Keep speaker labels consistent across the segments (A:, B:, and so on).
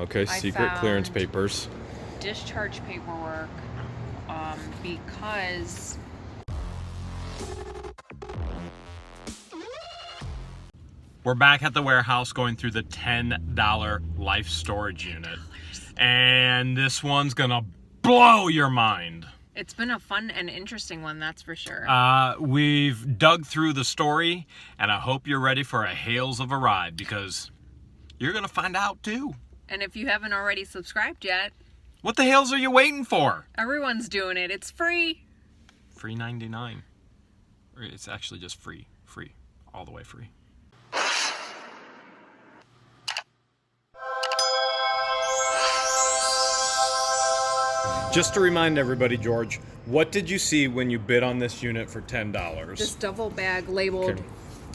A: Okay, secret clearance papers.
B: Discharge paperwork, because
A: We're back at the warehouse going through the $10 life storage unit. And this one's gonna blow your mind.
B: it's been a fun and interesting one, that's for sure.
A: We've dug through the story, and I hope you're ready for a Hales of a ride, because you're gonna find out too.
B: And if you haven't already subscribed yet,
A: What the Hales are you waiting for?
B: everyone's doing it. It's free.
A: Free 99. Or it's actually just free. Free. All the way free. Just to remind everybody, George, what did you see when you bid on this unit for $10?
B: This duffel bag labeled
A: Okay.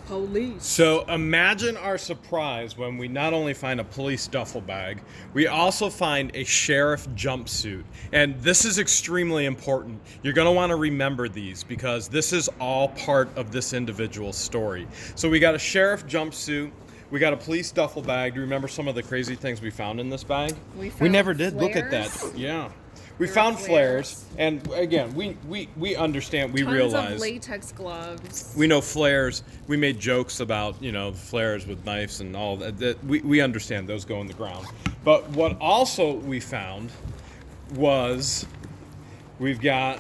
B: police.
A: So imagine our surprise when we not only find a police duffel bag, we also find a sheriff jumpsuit. And this is extremely important. You're going to want to remember these because this is all part of this individual story. So we got a sheriff jumpsuit. We got a police duffel bag. Do you remember some of the crazy things we found in this bag?
B: We
A: never
B: found
A: did. Look at that.
B: flares.
A: Yeah. We
B: There were
A: found
B: flares.
A: flares. And again, we understand, we
B: Tons
A: realize.
B: of latex gloves.
A: We know flares. We made jokes about, flares with knives and all that. We understand those go in the ground. But what also we found was we've got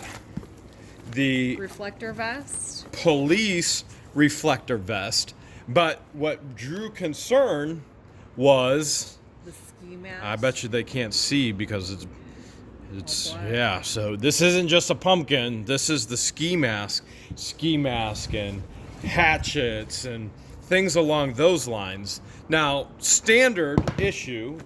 A: the
B: Reflector vest.
A: police reflector vest. But what drew concern was,
B: The ski mask.
A: I bet you they can't see because it's
B: All black.
A: yeah, so this isn't just a pumpkin. This is the ski mask and hatchets and things along those lines. Now, standard issue,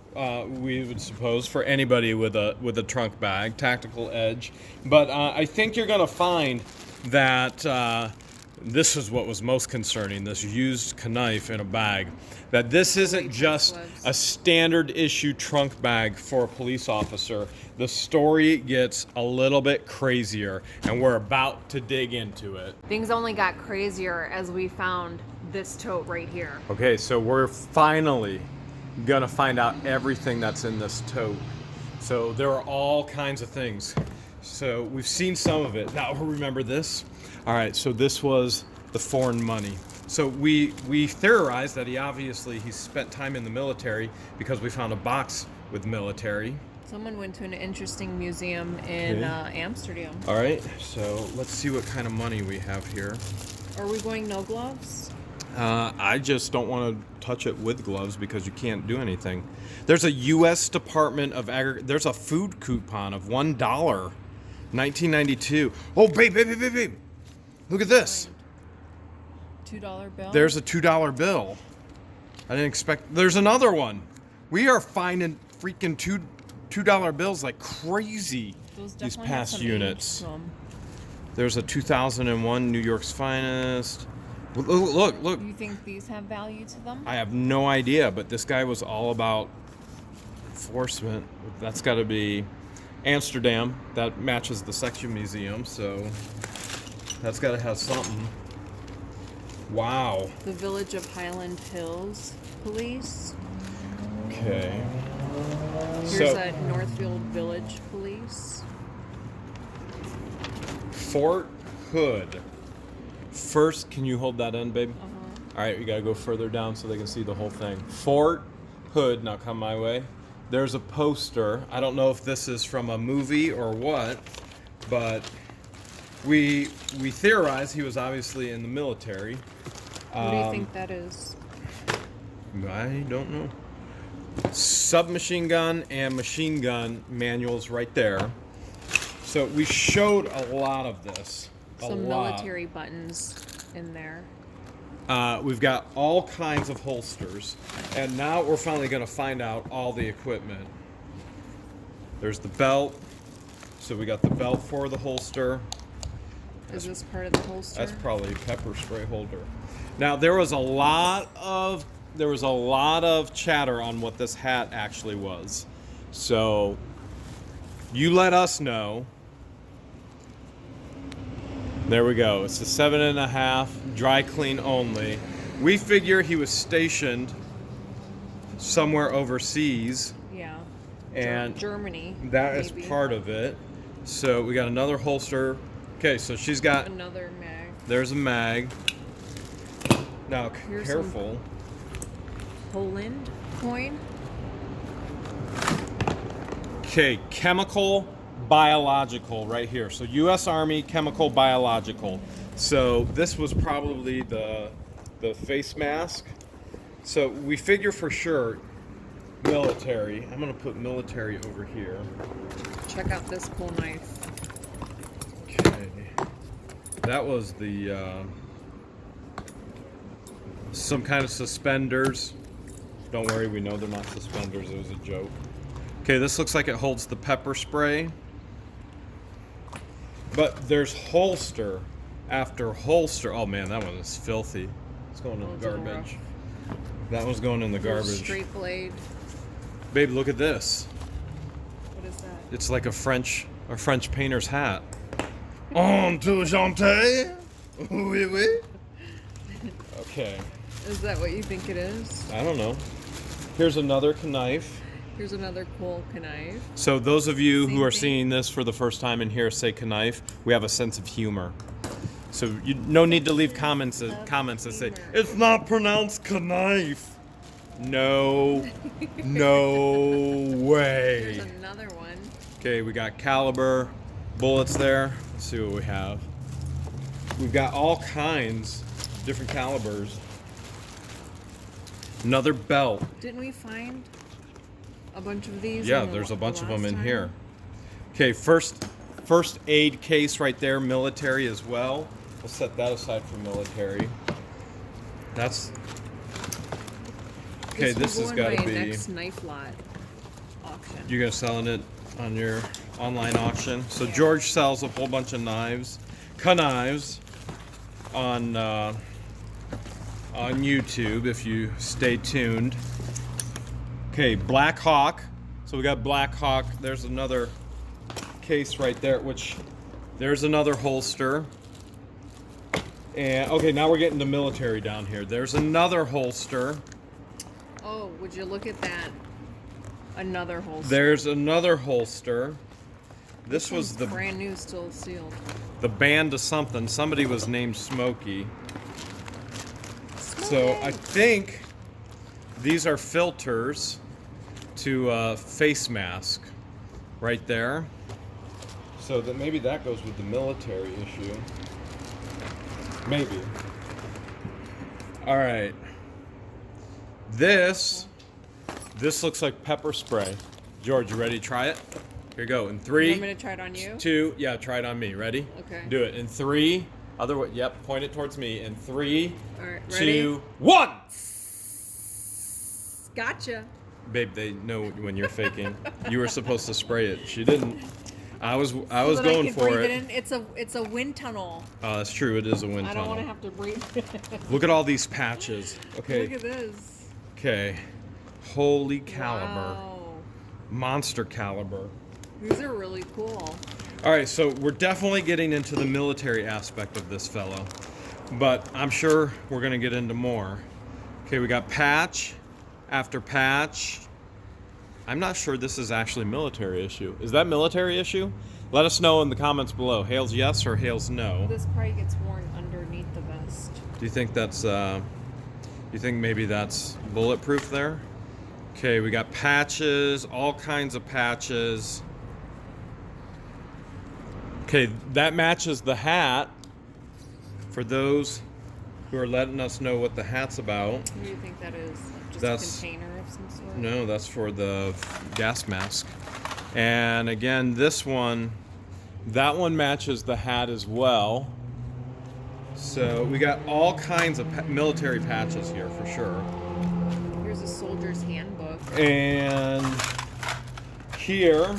A: we would suppose for anybody with a trunk bag, tactical edge. But I think you're going to find that this is what was most concerning. This used knife in a bag. That this isn't just a standard issue trunk bag for a police officer. The story gets a little bit crazier, and we're about to dig into it.
B: Things only got crazier as we found this tote right here.
A: Okay, so we're finally gonna find out everything that's in this tote. So there are all kinds of things. So we've seen some of it. Now remember this? All right, so this was the foreign money. So we theorized that he spent time in the military because we found a box with military.
B: Someone went to an interesting museum in Amsterdam.
A: All right, so let's see what kind of money we have here.
B: Are we going no gloves?
A: I just don't want to touch it with gloves because you can't do anything. There's a U.S. Department of there's a food coupon of $1, 1992. Oh, babe. Look at this.
B: $2 bill?
A: There's a $2 bill. I didn't expect. There's another one. We are finding freaking $2 bills like crazy
B: Those
A: these
B: definitely have
A: past
B: some
A: units.
B: age to 'em.
A: There's a 2001 New York's Finest. Look.
B: You think these have value to them?
A: I have no idea, but this guy was all about enforcement. That's got to be Amsterdam. That matches the section museum, so that's got to have something. Wow.
B: The Village of Highland Hills Police.
A: Okay.
B: Here's a Northfield Village Police.
A: Fort Hood. First, can you hold that in, babe? All right, we got to go further down so they can see the whole thing. Fort Hood. Now come my way. There's a poster. I don't know if this is from a movie or what, but we theorize he was obviously in the military.
B: What do you think that is?
A: I don't know. Submachine gun and machine gun manuals right there. So we showed a lot of this.
B: Some military buttons in there.
A: We've got all kinds of holsters, and now we're finally going to find out all the equipment. There's the belt. So we got the belt for the holster.
B: Is this part of the holster?
A: That's probably a pepper spray holder. Now there was a lot of chatter on what this hat actually was. So you let us know. There we go. It's a 7.5, dry clean only. We figure he was stationed somewhere overseas.
B: Yeah, Yeah.
A: And
B: Germany.
A: that is
B: maybe.
A: part of it. So we got another holster. Okay, so she's got
B: Another mag.
A: there's a mag. Now
B: Here's
A: careful.
B: Poland coin.
A: Okay, chemical biological right here. So U.S. Army chemical biological. So this was probably the face mask. So we figure for sure military. I'm gonna put military over here.
B: Check out this cool knife.
A: Okay, that was the some kind of suspenders. Don't worry, we know they're not suspenders. It was a joke. Okay, this looks like it holds the pepper spray. But there's holster after holster. Oh man, that one is filthy. It's going in the garbage. That one's going in the garbage.
B: Straight blade.
A: Babe, look at this.
B: What is that?
A: It's like a French painter's hat. On to janter. Oui, oui. Okay.
B: Is that what you think it is?
A: I don't know. Here's another knife.
B: Here's another cool knife.
A: So those of you
B: Same
A: who are
B: thing.
A: seeing this for the first time and hear say knife, we have a sense of humor. So no need to leave comments that say it's not pronounced knife. No, no way.
B: Here's another one.
A: Okay, we got caliber bullets there. Let's see what we have. We've got all kinds of different calibers. Another belt.
B: Didn't we find a bunch of these?
A: Yeah,
B: in the
A: there's a bunch of them
B: last
A: in
B: time?
A: here. Okay, first aid case right there, military as well. We'll set that aside for military. That's okay. This
B: will
A: has
B: go
A: got
B: in
A: to
B: my
A: be.
B: next knife lot auction.
A: You're gonna selling it on your online auction. So
B: Yeah.
A: George sells a whole bunch of knives, knives, on YouTube. If you stay tuned. Okay, Black Hawk. So we got Black Hawk. There's another case right there, which there's another holster. And okay, now we're getting to military down here. There's another holster.
B: Oh, would you look at that? Another holster.
A: There's another holster. This was the
B: brand new, still sealed.
A: the band of something. Somebody was named Smokey. So I think these are filters to a face mask right there. So that maybe that goes with the military issue. Maybe. All right. This looks like pepper spray. George, you ready to try it? Here you go. In
B: You
A: three,
B: want me to try it on you?
A: 2, yeah, try it on me. Ready?
B: Okay.
A: Do it. In 3, other way, yep, point it towards me. In 3,
B: All right, ready?
A: 2, 1.
B: Gotcha.
A: Babe, they know when you're faking. You were supposed to spray it. She didn't. I was
B: So
A: going
B: that I can
A: for
B: breathe
A: it.
B: in. It's a wind tunnel.
A: That's true. It is a wind
B: I don't want to
A: tunnel.
B: have to breathe.
A: Look at all these patches. Okay.
B: Look at this.
A: Okay. Holy caliber.
B: Wow.
A: Monster caliber.
B: These are really cool.
A: All right, so we're definitely getting into the military aspect of this fellow, but I'm sure we're going to get into more. Okay, we got patch after patch. I'm not sure this is actually military issue. Is that military issue? Let us know in the comments below. Hales yes or Hales no.
B: This probably gets worn underneath the vest.
A: Do you think that's, you think maybe that's bulletproof there? Okay, we got patches, all kinds of patches. Okay, that matches the hat. For those who are letting us know what the hat's about.
B: What do you think that is? Just
A: That's-
B: a container of some sort?
A: No, that's for the gas mask. And again, this one, that one matches the hat as well. So we got all kinds of military patches here for sure.
B: Here's a soldier's handbook.
A: And here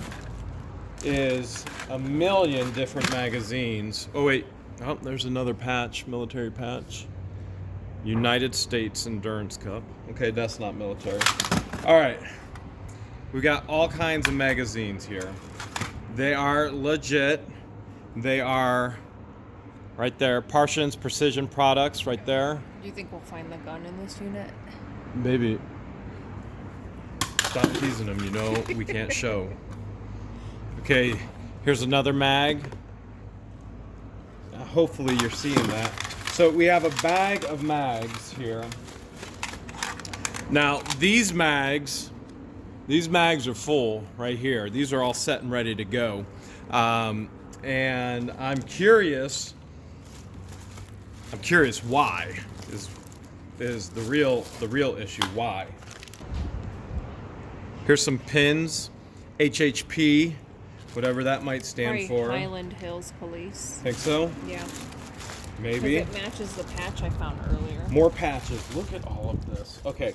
A: is a million different magazines. Oh wait, oh, there's another patch, military patch. United States Endurance Cup. Okay, that's not military. All right, we got all kinds of magazines here. They are legit. They are right there. Parsons Precision Products right there.
B: Do you think we'll find the gun in this unit?
A: Maybe. Stop teasing them. You know we can't show. Okay, here's another mag. Hopefully you're seeing that. So we have a bag of mags here. Now these mags are full right here. These are all set and ready to go. And I'm curious why is the real issue. Why? Here's some pins, HHP, whatever that might stand for.
B: Highland Hills Police.
A: Think so?
B: Yeah.
A: Maybe.
B: It matches the patch I found earlier.
A: More patches. Look at all of this. Okay,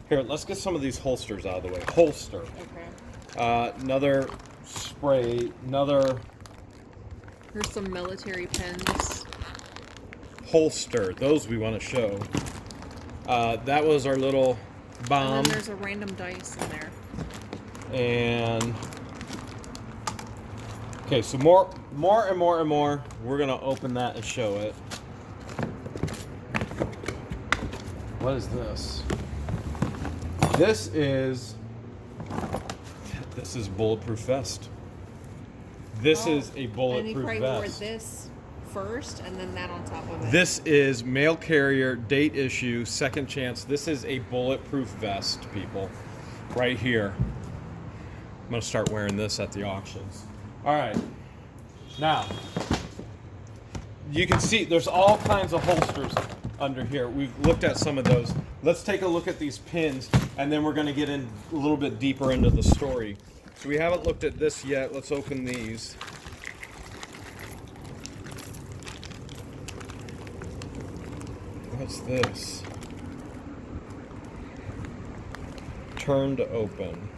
A: here, let's get some of these holsters out of the way. Holster.
B: Okay.
A: Another spray.
B: Here's some military pins.
A: Holster. Those we want to show. That was our little bomb.
B: And then there's a random dice in there.
A: And okay, so more. We're gonna open that and show it. What is this? This is bulletproof vest. This is a bulletproof
B: and you probably
A: vest.
B: wore this first, and then that on top of it.
A: This is mail carrier, date issue, second chance. This is a bulletproof vest, people, right here. I'm gonna start wearing this at the auctions. All right, now you can see there's all kinds of holsters under here. We've looked at some of those. Let's take a look at these pins, and then we're gonna get in a little bit deeper into the story. So we haven't looked at this yet. Let's open these. What's this? Turn to open.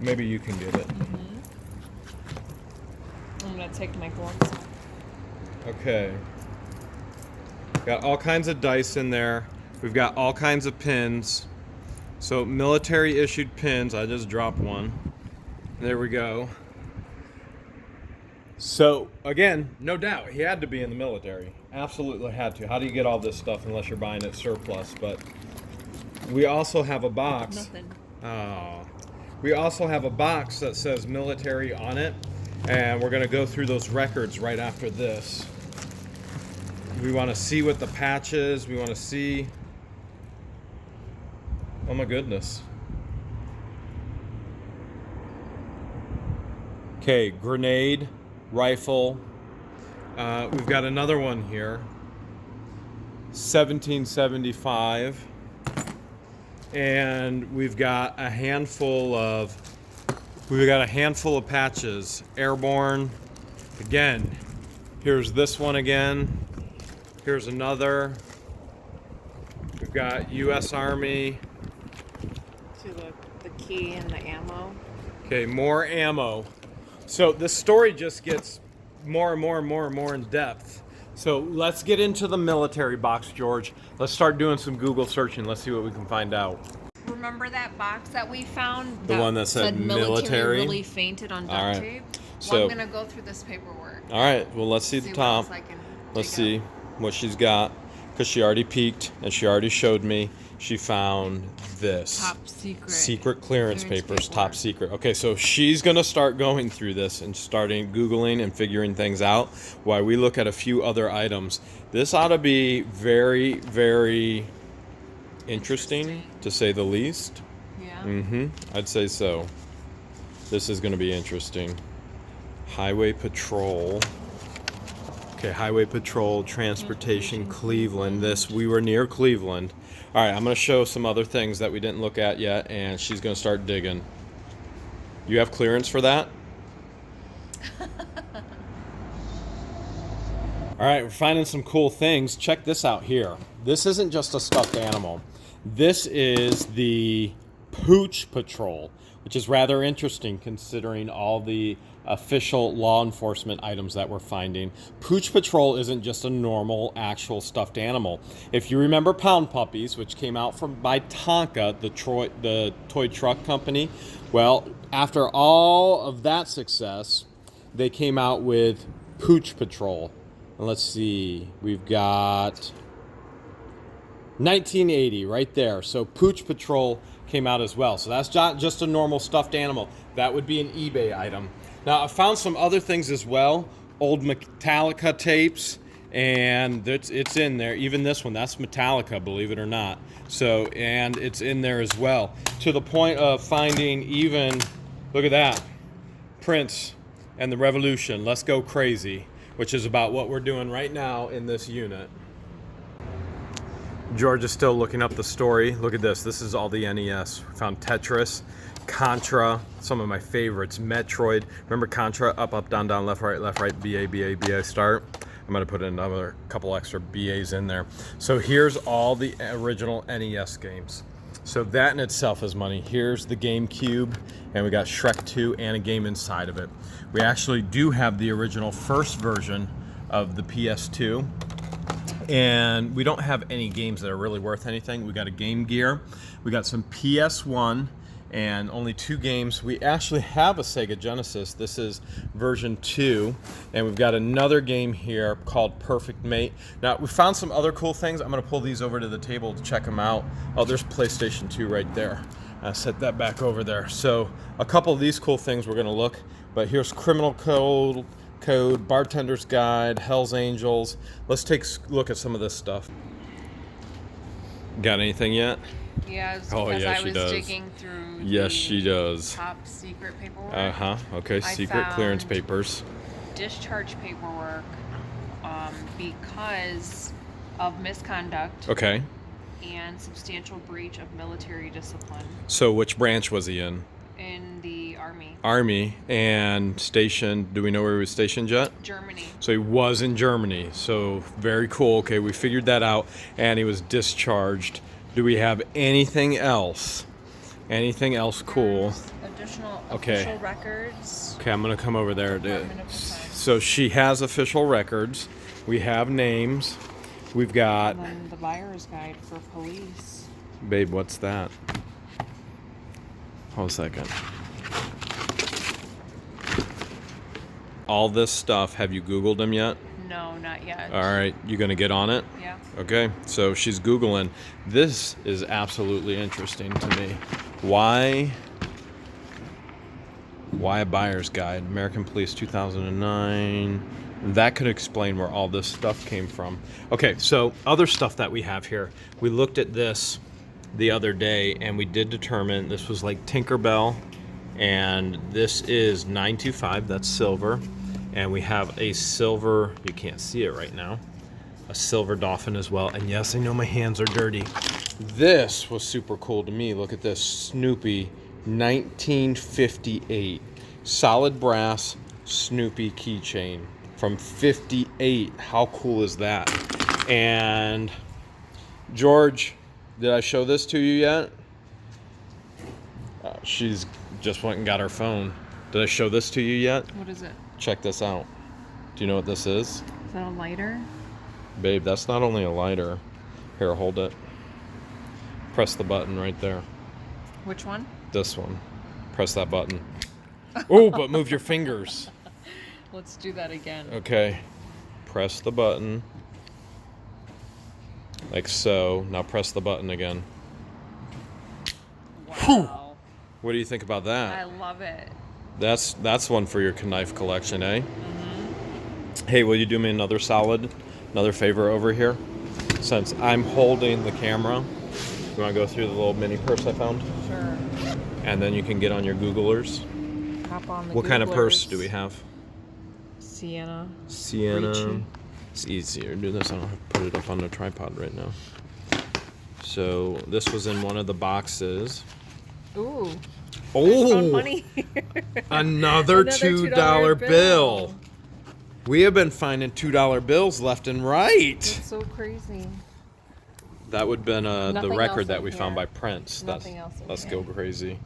A: Maybe you can get it.
B: Mm-hmm. I'm gonna take my gloves off.
A: Okay. Got all kinds of dice in there. We've got all kinds of pins. So military issued pins. I just dropped one. There we go. So again, no doubt, he had to be in the military. Absolutely had to. How do you get all this stuff unless you're buying it surplus? But we also have a box.
B: Nothing.
A: Oh. We also have a box that says military on it, and we're going to go through those records right after this. We want to see what the patch is. We want to see. Oh my goodness. Okay, grenade, rifle. We've got another one here. 1775. And we've got a handful of patches. Airborne. Again, here's this one again. Here's another. We've got U.S. Army.
B: To the key and the ammo.
A: Okay, more ammo. So this story just gets more and more in depth. So let's get into the military box, George. Let's start doing some Google searching. Let's see what we can find out.
B: Remember that box that we found?
A: The one that said military?
B: Really fainted on duct
A: All right.
B: tape.
A: So
B: Well, I'm gonna go through this paperwork.
A: all right, well, let's see the
B: what
A: top.
B: else I can
A: Let's
B: dig
A: see
B: up.
A: what she's got, because she already peeked and she already showed me. She found this.
B: Top secret.
A: Secret clearance papers,
B: paperwork.
A: top secret. Okay, so she's going to start going through this and starting Googling and figuring things out while we look at a few other items. This ought to be very, very interesting, to say the least.
B: Yeah.
A: I'd say so. This is going to be interesting. Highway Patrol. Okay, Highway Patrol, Transportation, Cleveland. We were near Cleveland. All right, I'm going to show some other things that we didn't look at yet, and she's going to start digging. You have clearance for that? All right, we're finding some cool things. Check this out here. This isn't just a stuffed animal. This is the Pooch Patrol, which is rather interesting considering all the official law enforcement items that we're finding. Pooch Patrol isn't just a normal, actual stuffed animal. If you remember Pound Puppies, which came out by Tonka, the toy truck company, well, after all of that success, they came out with Pooch Patrol. And let's see, we've got 1980 right there. So Pooch Patrol came out as well. So that's not just a normal stuffed animal. That would be an eBay item. Now I found some other things as well. Old Metallica tapes, and it's in there. Even this one, that's Metallica, believe it or not. So, and it's in there as well. To the point of finding even, look at that, Prince and the Revolution, Let's Go Crazy, which is about what we're doing right now in this unit. George is still looking up the story. Look at this. This is all the NES. We found Tetris, Contra, some of my favorites. Metroid. Remember Contra? Up, up, down, down, left, right, BA, BA, BA, start. I'm going to put another couple extra BAs in there. So here's all the original NES games. So that in itself is money. Here's the GameCube, and we got Shrek 2 and a game inside of it. We actually do have the original first version of the PS2. And we don't have any games that are really worth anything. We got a Game Gear, we got some PS1, and only 2 games. We actually have a Sega Genesis. This is version 2, and we've got another game here called Perfect Mate. Now we found some other cool things. I'm gonna pull these over to the table to check them out. Oh, there's PlayStation 2 right there. I set that back over there. So a couple of these cool things we're gonna look, but here's Criminal Code, Bartender's Guide, Hell's Angels. Let's take a look at some of this stuff. Got anything yet?
B: Yeah,
A: Oh,
B: because
A: yeah,
B: I
A: she
B: was
A: does.
B: digging through
A: Yes, she does.
B: top secret paperwork.
A: Okay, secret clearance
B: found
A: papers.
B: Discharge paperwork because of misconduct
A: Okay.
B: and substantial breach of military discipline
A: So which branch was he in?
B: in the Army.
A: Army, and stationed, do we know where he was stationed yet?
B: Germany.
A: So he was in Germany. So very cool. Okay, we figured that out. And he was discharged. Do we have anything else? Anything else cool?
B: There's additional
A: Okay.
B: official records.
A: Okay, I'm gonna come over there.
B: Department of Defense.
A: So she has official records. We have names. We've got,
B: And then the buyer's guide for police.
A: babe, what's that? Hold a second. All this stuff, have you Googled them yet?
B: No, not yet.
A: All right, you gonna get on it?
B: Yeah.
A: Okay, so she's Googling. This is absolutely interesting to me. Why a buyer's guide? American Police 2009. That could explain where all this stuff came from. Okay, so other stuff that we have here. We looked at this the other day, and we did determine this was like Tinkerbell, and this is 925, that's silver. And we have a silver, you can't see it right now, a silver dolphin as well. And yes, I know my hands are dirty. This was super cool to me. Look at this, Snoopy, 1958. Solid brass Snoopy keychain from 58. How cool is that? And George, did I show this to you yet? She's just went and got her phone. Did I show this to you yet?
B: What is it?
A: Check this out. Do you know what this is?
B: Is that a lighter?
A: Babe, that's not only a lighter. Here, hold it. Press the button right there.
B: Which one?
A: This one. Press that button. Oh, but move your fingers.
B: Let's do that again.
A: Okay. Press the button. Like so. Now press the button again.
B: Wow.
A: What do you think about
B: I
A: that?
B: love it.
A: That's one for your knife collection, eh?
B: Mm-hmm.
A: Hey, will you do me another favor over here? Since I'm holding the camera, you want to go through the little mini purse I found?
B: Sure.
A: And then you can get on your Googlers.
B: Hop on the
A: What kind of purse
B: Googlers.
A: do we have?
B: Sienna.
A: Sienna.
B: Reachy.
A: It's easier to do this. I don't have to put it up on the tripod right now. So this was in one of the boxes.
B: Ooh.
A: Oh,
B: Money.
A: another $2 bill. We have been finding $2 bills left and right.
B: That's so crazy.
A: That would have been the
B: Nothing
A: record
B: else
A: that
B: in
A: we found by
B: here.
A: Prince.
B: Nothing else in
A: Let's
B: here.
A: go crazy.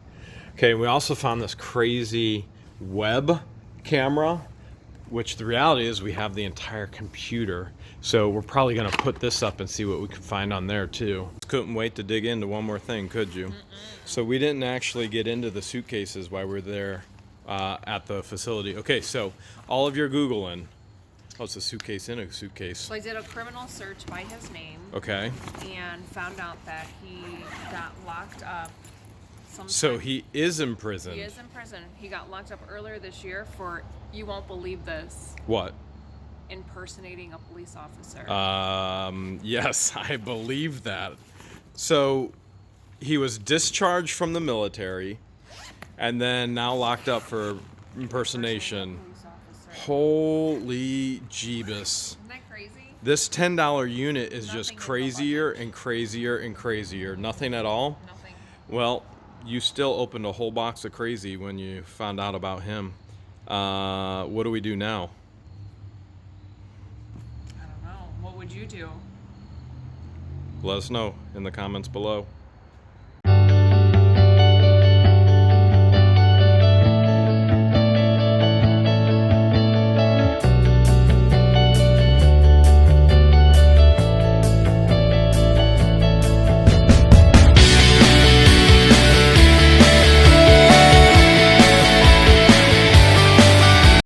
A: Okay, we also found this crazy web camera, which the reality is we have the entire computer. So we're probably going to put this up and see what we can find on there too. Couldn't wait to dig into one more thing, could you? So we didn't actually get into the suitcases while we were there at the facility. Okay, so all of your Googling. Oh, it's a suitcase in a suitcase.
B: So I did a criminal search by his name
A: Okay.
B: and found out that he got locked up
A: So he is imprisoned.
B: He is in prison. He got locked up earlier this year for, you won't believe this,
A: What?
B: impersonating a police officer.
A: Yes, I believe that. So he was discharged from the military and then now locked up for impersonation.
B: Impersonating a police officer.
A: Holy Jeebus.
B: Isn't that crazy?
A: This $10 unit is just
B: Nothing in the
A: crazier
B: luggage.
A: and crazier and crazier. Nothing at all?
B: Nothing.
A: Well, you still opened a whole box of crazy when you found out about him. What do we do now?
B: I don't know. What would you do?
A: Let us know in the comments below.